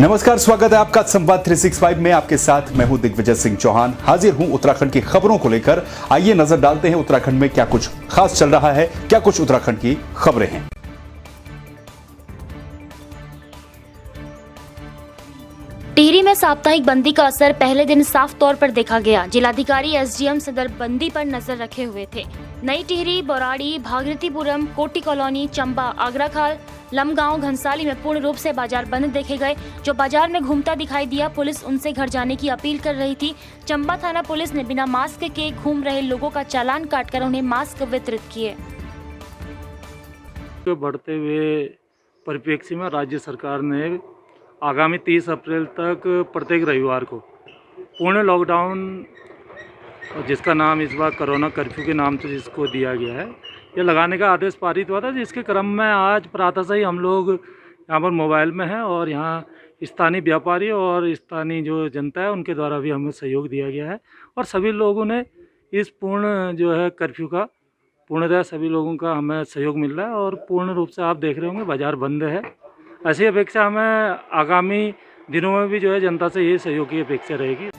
नमस्कार, स्वागत है आपका संवाद 365 में। आपके साथ मैं हूं दिग्विजय सिंह चौहान। हाजिर हूं उत्तराखंड की खबरों को लेकर। आइए नजर डालते हैं उत्तराखंड में क्या कुछ खास चल रहा है, क्या कुछ उत्तराखंड की खबरें हैं। टिहरी में साप्ताहिक बंदी का असर पहले दिन साफ तौर पर देखा गया। जिलाधिकारी एसडीएम सदर बंदी पर नजर रखे हुए थे। नई टिहरी, बौराड़ी, भागीरथीपुरम, कोटी कॉलोनी, चंबा, आगराखाल, लमगांव, घनसाली में पूर्ण रूप से बाजार बंद देखे गए। जो बाजार में घूमता दिखाई दिया, पुलिस उनसे घर जाने की अपील कर रही थी। चंबा थाना पुलिस ने बिना मास्क के घूम रहे लोगों का चालान काटकर उन्हें मास्क वितरित किए। बढ़ते हुए परिप्रेक्ष्य में राज्य सरकार ने आगामी 30 अप्रैल तक प्रत्येक रविवार को पूर्ण लॉकडाउन, जिसका नाम इस बार कोरोना कर्फ्यू के नाम से जिसको दिया गया है, ये लगाने का आदेश पारित हुआ था। जिसके क्रम में आज प्रातः से ही हम लोग यहाँ पर मोबाइल में हैं और यहाँ स्थानीय व्यापारी और स्थानीय जो जनता है उनके द्वारा भी हमें सहयोग दिया गया है और सभी लोगों ने इस पूर्ण जो है कर्फ्यू का पूर्णतः सभी लोगों का हमें सहयोग मिल रहा है और पूर्ण रूप से आप देख रहे होंगे बाज़ार बंद है। ऐसी अपेक्षा हमें आगामी दिनों में भी जो है जनता से ये सहयोग की अपेक्षा रहेगी।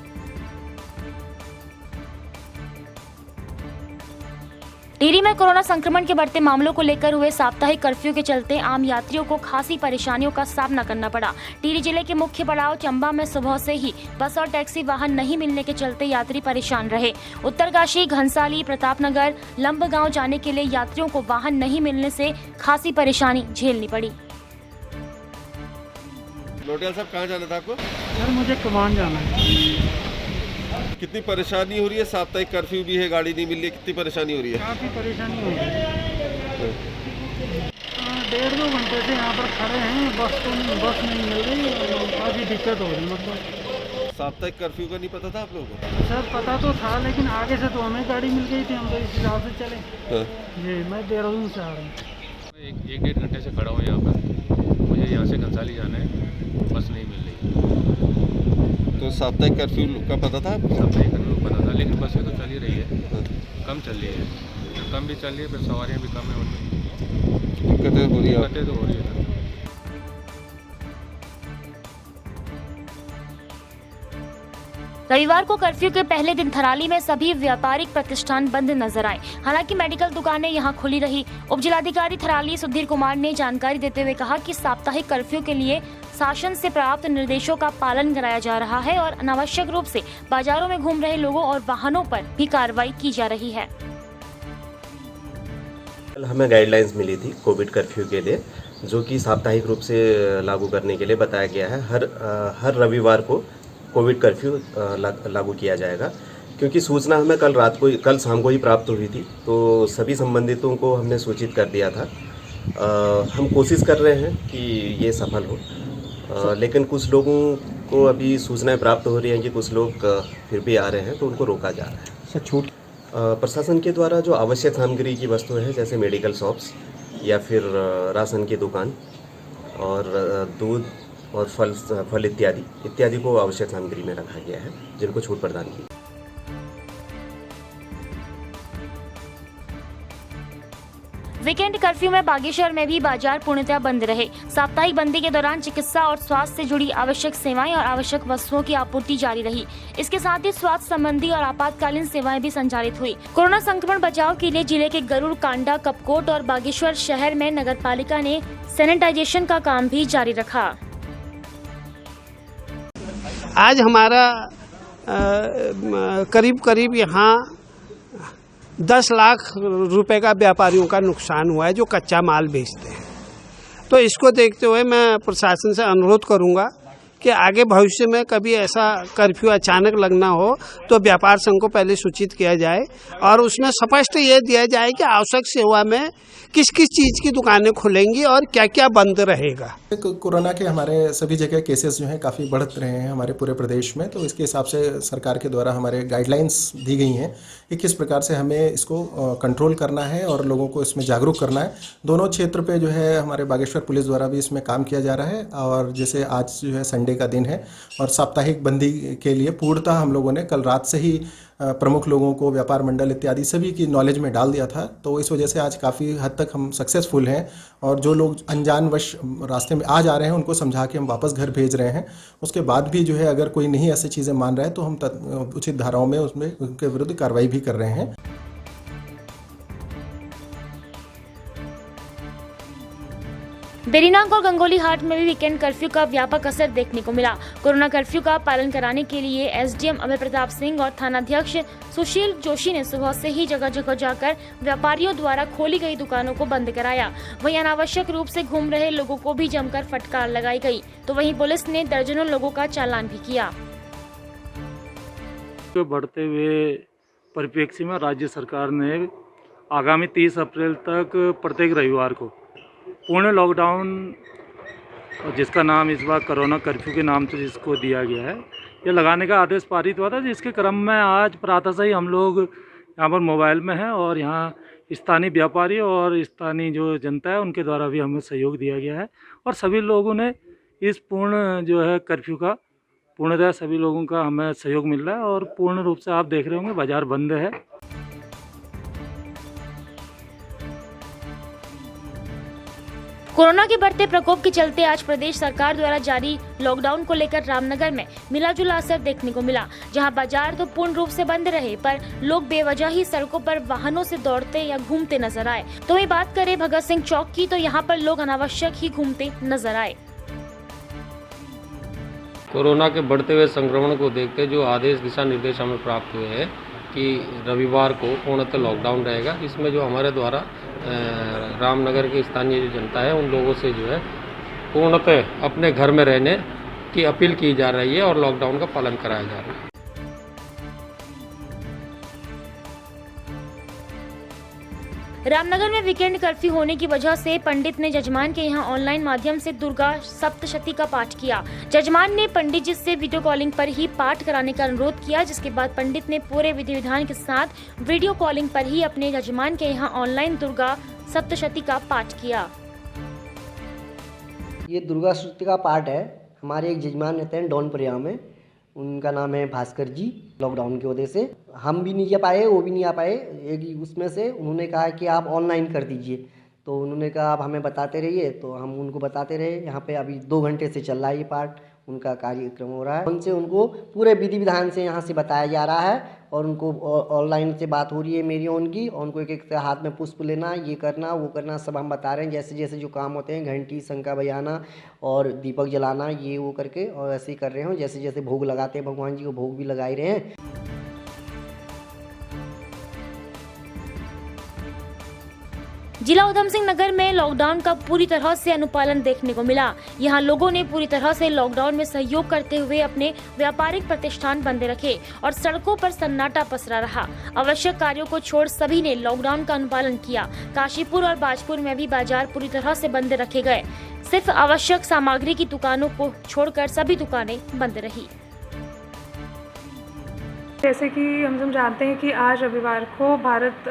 टिहरी में कोरोना संक्रमण के बढ़ते मामलों को लेकर हुए साप्ताहिक कर्फ्यू के चलते आम यात्रियों को खासी परेशानियों का सामना करना पड़ा। टिहरी जिले के मुख्य पड़ाव चंबा में सुबह से ही बस और टैक्सी वाहन नहीं मिलने के चलते यात्री परेशान रहे। उत्तरकाशी, घनसाली, प्रतापनगर, लंबगांव जाने के लिए यात्रियों को वाहन नहीं मिलने से खासी परेशानी झेलनी पड़ी। लोटियाल साहब, कहाँ जाना था आपको? सर मुझे कमान जाना है। कितनी परेशानी हो रही है? साप्ताहिक कर्फ्यू भी है, गाड़ी नहीं मिल रही है, कितनी परेशानी हो रही है? काफ़ी परेशानी हो रही है। 1.5-2 घंटे से यहाँ पर खड़े हैं, बस नहीं मिल रही, काफ़ी दिक्कत हो रही। मतलब साप्ताहिक कर्फ्यू का नहीं पता था आप लोगों को? सर पता तो था, लेकिन आगे से तो हमें गाड़ी मिल गई थी, हम तो इस हिसाब से चले। जी, मैं देहरादून से आ रहा हूँ। 1-1.5 घंटे से खड़ा हूँ यहाँ पर। मुझे यहाँ से घनसाली जाना है, बस नहीं मिल रही। तो साप्ताहिक कर्फ्यू का पता था? साप्ताहिक कर्फ्यू पता था, लेकिन बसें तो चल ही रही है, कम चल रही है। कम भी चल रही है, फिर सवारियाँ भी कम है उनमें। दिक्कतें हो रही है? दिक्कतें तो हो रही है। रविवार को कर्फ्यू के पहले दिन थराली में सभी व्यापारिक प्रतिष्ठान बंद नजर आए। हालांकि मेडिकल दुकानें यहां खुली रही। उप जिलाधिकारी थराली सुधीर कुमार ने जानकारी देते हुए कहा कि साप्ताहिक कर्फ्यू के लिए शासन से प्राप्त निर्देशों का पालन कराया जा रहा है और अनावश्यक रूप से बाजारों में घूम रहे लोगों और वाहनों पर भी कार्रवाई की जा रही है। हमें गाइडलाइंस मिली थी कोविड कर्फ्यू के लिए, जो कि साप्ताहिक रूप से लागू करने के लिए बताया गया है। हर रविवार को कोविड कर्फ्यू लागू किया जाएगा, क्योंकि सूचना हमें कल शाम को ही प्राप्त हुई थी, तो सभी संबंधितों को हमने सूचित कर दिया था। हम कोशिश कर रहे हैं कि ये सफल हो, लेकिन कुछ लोगों को अभी सूचनाएं प्राप्त हो रही हैं कि कुछ लोग फिर भी आ रहे हैं, तो उनको रोका जा रहा है। छूट प्रशासन के द्वारा जो आवश्यक सामग्री की वस्तुएं हैं, जैसे मेडिकल शॉप्स या फिर राशन की दुकान और दूध और फल इत्यादि को आवश्यक सामग्री में रखा गया है, जिनको छूट प्रदान की। वीकेंड कर्फ्यू में बागेश्वर में भी बाजार पूर्णतः बंद रहे। साप्ताहिक बंदी के दौरान चिकित्सा और स्वास्थ्य से जुड़ी आवश्यक सेवाएं और आवश्यक वस्तुओं की आपूर्ति जारी रही। इसके साथ ही स्वास्थ्य संबंधी और आपातकालीन सेवाएं भी संचालित हुई। कोरोना संक्रमण बचाव के लिए जिले के गरुड़, कांडा, कपकोट और बागेश्वर शहर में नगरपालिका ने सैनिटाइजेशन का काम भी जारी रखा। आज हमारा करीब यहाँ 10 लाख रुपए का व्यापारियों का नुकसान हुआ है, जो कच्चा माल बेचते हैं। तो इसको देखते हुए मैं प्रशासन से अनुरोध करूंगा कि आगे भविष्य में कभी ऐसा कर्फ्यू अचानक लगना हो तो व्यापार संघ को पहले सूचित किया जाए और उसमें स्पष्ट ये दिया जाए कि आवश्यक सेवा में किस किस चीज़ की दुकानें खुलेंगी और क्या क्या बंद रहेगा। कोरोना के हमारे सभी जगह केसेस जो हैं काफ़ी बढ़ रहे हैं हमारे पूरे प्रदेश में, तो इसके हिसाब से सरकार के द्वारा हमारे गाइडलाइंस दी गई हैं कि किस प्रकार से हमें इसको कंट्रोल करना है और लोगों को इसमें जागरूक करना है। दोनों क्षेत्र पे जो है हमारे बागेश्वर पुलिस द्वारा भी इसमें काम किया जा रहा है और जैसे आज जो है संडे का दिन है और साप्ताहिक बंदी के लिए पूर्णतः हम लोगों ने कल रात से ही प्रमुख लोगों को, व्यापार मंडल इत्यादि सभी की नॉलेज में डाल दिया था। तो इस वजह से आज काफ़ी हद तक हम सक्सेसफुल हैं और जो लोग अनजानवश रास्ते में आ जा रहे हैं उनको समझा के हम वापस घर भेज रहे हैं। उसके बाद भी जो है अगर कोई नहीं ऐसी चीज़ें मान रहा है तो हम उचित धाराओं में उसमें उनके विरुद्ध कार्रवाई भी कर रहे हैं। बेरीनाग और गंगोली हाट में भी वीकेंड कर्फ्यू का व्यापक असर देखने को मिला। कोरोना कर्फ्यू का पालन कराने के लिए एसडीएम अभय प्रताप सिंह और थानाध्यक्ष सुशील जोशी ने सुबह से ही जगह जगह जाकर व्यापारियों द्वारा खोली गई दुकानों को बंद कराया। वहीं अनावश्यक रूप से घूम रहे लोगों को भी जमकर फटकार लगाई गई, तो वहीं पुलिस ने दर्जनों लोगों का चालान भी किया। बढ़ते हुए परिप्रेक्ष्य में राज्य सरकार ने आगामी 30 अप्रैल तक प्रत्येक रविवार को पूर्ण लॉकडाउन, जिसका नाम इस बार कोरोना कर्फ्यू के नाम से जिसको दिया गया है, ये लगाने का आदेश पारित हुआ था। जिसके क्रम में आज प्रातः से ही हम लोग यहाँ पर मोबाइल में हैं और यहाँ स्थानीय व्यापारी और स्थानीय जो जनता है उनके द्वारा भी हमें सहयोग दिया गया है और सभी लोगों ने इस पूर्ण जो है कर्फ्यू का पूर्णतः सभी लोगों का हमें सहयोग मिल रहा है और पूर्ण रूप से आप देख रहे होंगे बाजार बंद है। कोरोना के बढ़ते प्रकोप के चलते आज प्रदेश सरकार द्वारा जारी लॉकडाउन को लेकर रामनगर में मिला-जुला असर देखने को मिला, जहां बाजार तो पूर्ण रूप से बंद रहे पर लोग बेवजह ही सड़कों पर वाहनों से दौड़ते या घूमते नजर आए। तो वहीं बात करें भगत सिंह चौक की, तो यहां पर लोग अनावश्यक ही घूमते नजर आए। कोरोना के बढ़ते हुए संक्रमण को देखते जो आदेश दिशा निर्देश हमें प्राप्त हुए हैं कि रविवार को पूर्णतः लॉकडाउन रहेगा। इसमें जो हमारे द्वारा रामनगर की स्थानीय जो जनता है उन लोगों से जो है पूर्णतः अपने घर में रहने की अपील की जा रही है और लॉकडाउन का पालन कराया जा रहा है। रामनगर में वीकेंड कर्फ्यू होने की वजह से पंडित ने जजमान के यहाँ ऑनलाइन माध्यम से दुर्गा सप्तशती का पाठ किया। जजमान ने पंडित जी से वीडियो कॉलिंग पर ही पाठ कराने का अनुरोध किया, जिसके बाद पंडित ने पूरे विधि विधान के साथ वीडियो कॉलिंग पर ही अपने जजमान के यहाँ ऑनलाइन दुर्गा सप्तशती का पाठ किया। ये दुर्गा सप्तशती का पाठ है। हमारे एक जजमान रहते हैं डॉनपुरिया में, उनका नाम है भास्कर जी। लॉकडाउन की वजह से हम भी नहीं आ पाए, वो भी नहीं आ पाए। एक उसमें से उन्होंने कहा कि आप ऑनलाइन कर दीजिए, तो उन्होंने कहा आप हमें बताते रहिए, तो हम उनको बताते रहे। यहाँ पे अभी 2 घंटे से चल रहा है ये पाठ, उनका कार्यक्रम हो रहा है। उनसे उनको पूरे विधि विधान से यहाँ से बताया जा रहा है और उनको ऑनलाइन से बात हो रही है मेरी उनकी, और उनको एक एक हाथ में पुष्प लेना, ये करना वो करना सब हम बता रहे हैं। जैसे जैसे जो काम होते हैं, घंटी शंका बजाना और दीपक जलाना, ये वो करके और ऐसे ही कर रहे हैं। जैसे जैसे भोग लगाते हैं भगवान जी को, भोग भी लगा ही रहे हैं। जिला उधम सिंह नगर में लॉकडाउन का पूरी तरह से अनुपालन देखने को मिला। यहाँ लोगों ने पूरी तरह से लॉकडाउन में सहयोग करते हुए अपने व्यापारिक प्रतिष्ठान बंद रखे और सड़कों पर सन्नाटा पसरा रहा। आवश्यक कार्यों को छोड़ सभी ने लॉकडाउन का अनुपालन किया। काशीपुर और बाजपुर में भी बाजार पूरी तरह से बंद रखे गए। सिर्फ आवश्यक सामग्री की दुकानों को छोड़कर सभी दुकानें बंद रही। जैसे कि हम सब जानते हैं कि आज रविवार को भारत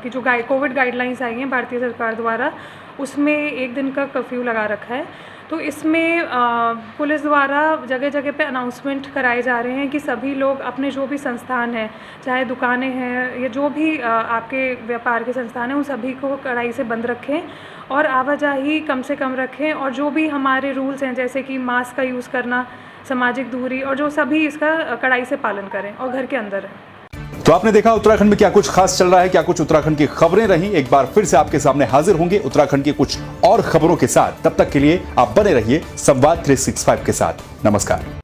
की जो कोविड गाइडलाइंस आई हैं भारतीय सरकार द्वारा, उसमें 1 दिन का कर्फ्यू लगा रखा है। तो इसमें पुलिस द्वारा जगह जगह पे अनाउंसमेंट कराए जा रहे हैं कि सभी लोग अपने जो भी संस्थान हैं, चाहे दुकानें हैं या जो भी आपके व्यापार के संस्थान हैं, उन सभी को कड़ाई से बंद रखें और आवाजाही कम से कम रखें। और जो भी हमारे रूल्स हैं, जैसे कि मास्क का यूज़ करना, सामाजिक दूरी, और जो सभी इसका कड़ाई से पालन करें और घर के अंदर रहें। तो आपने देखा उत्तराखंड में क्या कुछ खास चल रहा है, क्या कुछ उत्तराखंड की खबरें रही। एक बार फिर से आपके सामने हाजिर होंगे उत्तराखंड की कुछ और खबरों के साथ। तब तक के लिए आप बने रहिए संवाद 365 के साथ। नमस्कार।